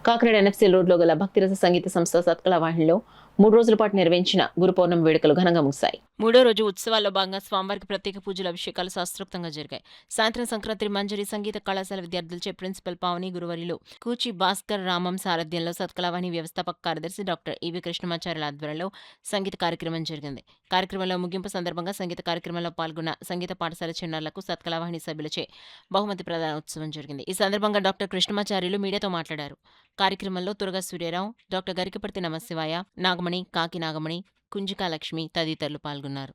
Kakinada NFC రోడ్లో గల భక్తిరస సంగీత సంస్థ సత్కళవాహినిలో 3 రోజుల పాటు నిర్వహించిన గురు పౌర్ణమి వేడుకలు ఘనంగా ముగిశాయి. మూడో రోజు ఉత్సవాల్లో భాగంగా స్వామివారికి ప్రత్యేక పూజలు, అభిషేకాలు శాస్త్రోక్తంగా జరిగాయి. సాయంత్రం సంక్రాంతి మంజరి సంగీత కళాశాల విద్యార్థులచే ప్రిన్సిపల్ పావని గురువర్యులు కూచి భాస్కర్ రామం సారథ్యంలో సత్కళవాహిని వ్యవస్థాపక కార్యదర్శి డాక్టర్ ఈవి కృష్ణమాచార్యుల ఆధ్వర్యంలో సంగీత కార్యక్రమం జరిగింది. కార్యక్రమంలో ముగింపు సందర్భంగా సంగీత కార్యక్రమంలో పాల్గొన్న సంగీత పాఠశాల చిన్నారులకు సత్కళవాహిని సభ్యులచే బహుమతి ప్రదాన ఉత్సవం జరిగింది. ఈ సందర్భంగా డాక్టర్ కృష్ణమాచార్యులు మీడియాతో మాట్లాడారు. కార్యక్రమంలో తురగా సూర్యారావు, డాక్టర్ గరికపర్తి నమశివాయ, నాగమణి, కాకి నాగమణి, కుంజికా లక్ష్మి తదితరులు పాల్గొన్నారు.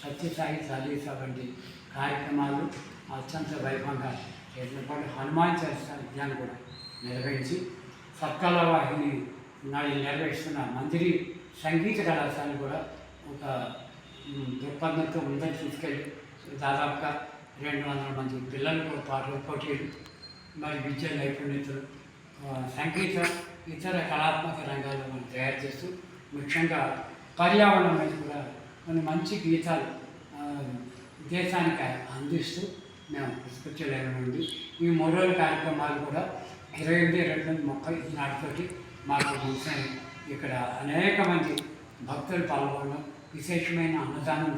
సత్యసాయి చాలీసా వంటి కార్యక్రమాలు అత్యంత వైభవంగా చేసిన పాటు హనుమాన్ చాలీసా విజ్ఞానం కూడా నిర్వహించి సత్కళవాహిని నిర్వహిస్తున్న మంజరి సంగీత కళాశాల కూడా ఒక దృక్పథంతో ముందని తీసుకెళ్ళి దాదాపుగా 200 మంది పిల్లలకు పాటలు పోటీలు మరి విద్యా నైపుణ్యతలు సంగీతం ఇతర కళాత్మక రంగాల్లో మనం తయారు చేస్తూ ముఖ్యంగా పర్యావరణం మీద కూడా కొన్ని మంచి గీతాలు దేశానికి అందిస్తూ మేము పుష్పించలేమండి. ఈ 3 రోజుల కార్యక్రమాలు కూడా 28, 29, 30 నాటితోటి మాకు ముగిసాయి. ఇక్కడ అనేక మంది భక్తులు పాల్గొనడం, విశేషమైన అన్నదానం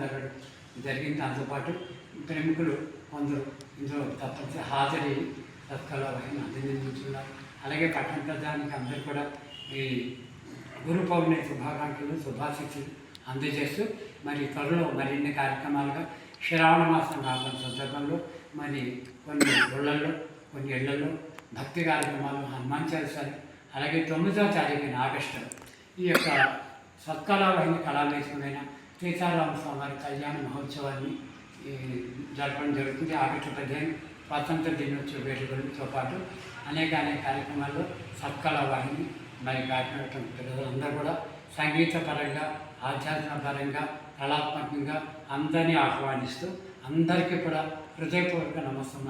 జరిగింది. దాంతోపాటు ప్రముఖులు కొందరు ఇందులో తప్పనిసరి హాజరై సత్కళవాహిని అభినందించున్నారు. అలాగే పట్టణ ప్రజానికి అందరూ కూడా ఈ గురు పౌర్ణమి శుభాకాంక్షలు, శుభాశిక్షలు అందజేస్తూ మరి త్వరలో మరిన్ని కార్యక్రమాలుగా శ్రావణ మాసం రావడం సందర్భంలో మరి కొన్ని ఊళ్ళల్లో, కొన్ని ఇళ్లలో భక్తి కార్యక్రమాలు, హనుమాన్ చాలీసాలు, అలాగే 9వ తారీఖున ఆగస్టు ఈ యొక్క సత్కళవాహిని కళావేశమైన సీతారామ స్వామి కళ్యాణ మహోత్సవాన్ని జరపడం జరుగుతుంది. ఆగస్టు 15 స్వాతంత్ర దినోత్సవ వేడుకలతో పాటు అనేక కార్యక్రమాల్లో సత్కళవాహిని మరి కాకినాడ ప్రజలందరూ కూడా సంగీత పరంగా, ఆధ్యాత్మిక పరంగా, కళాత్మకంగా అందరినీ ఆహ్వానిస్తూ అందరికీ కూడా హృదయపూర్వక నమస్కారం.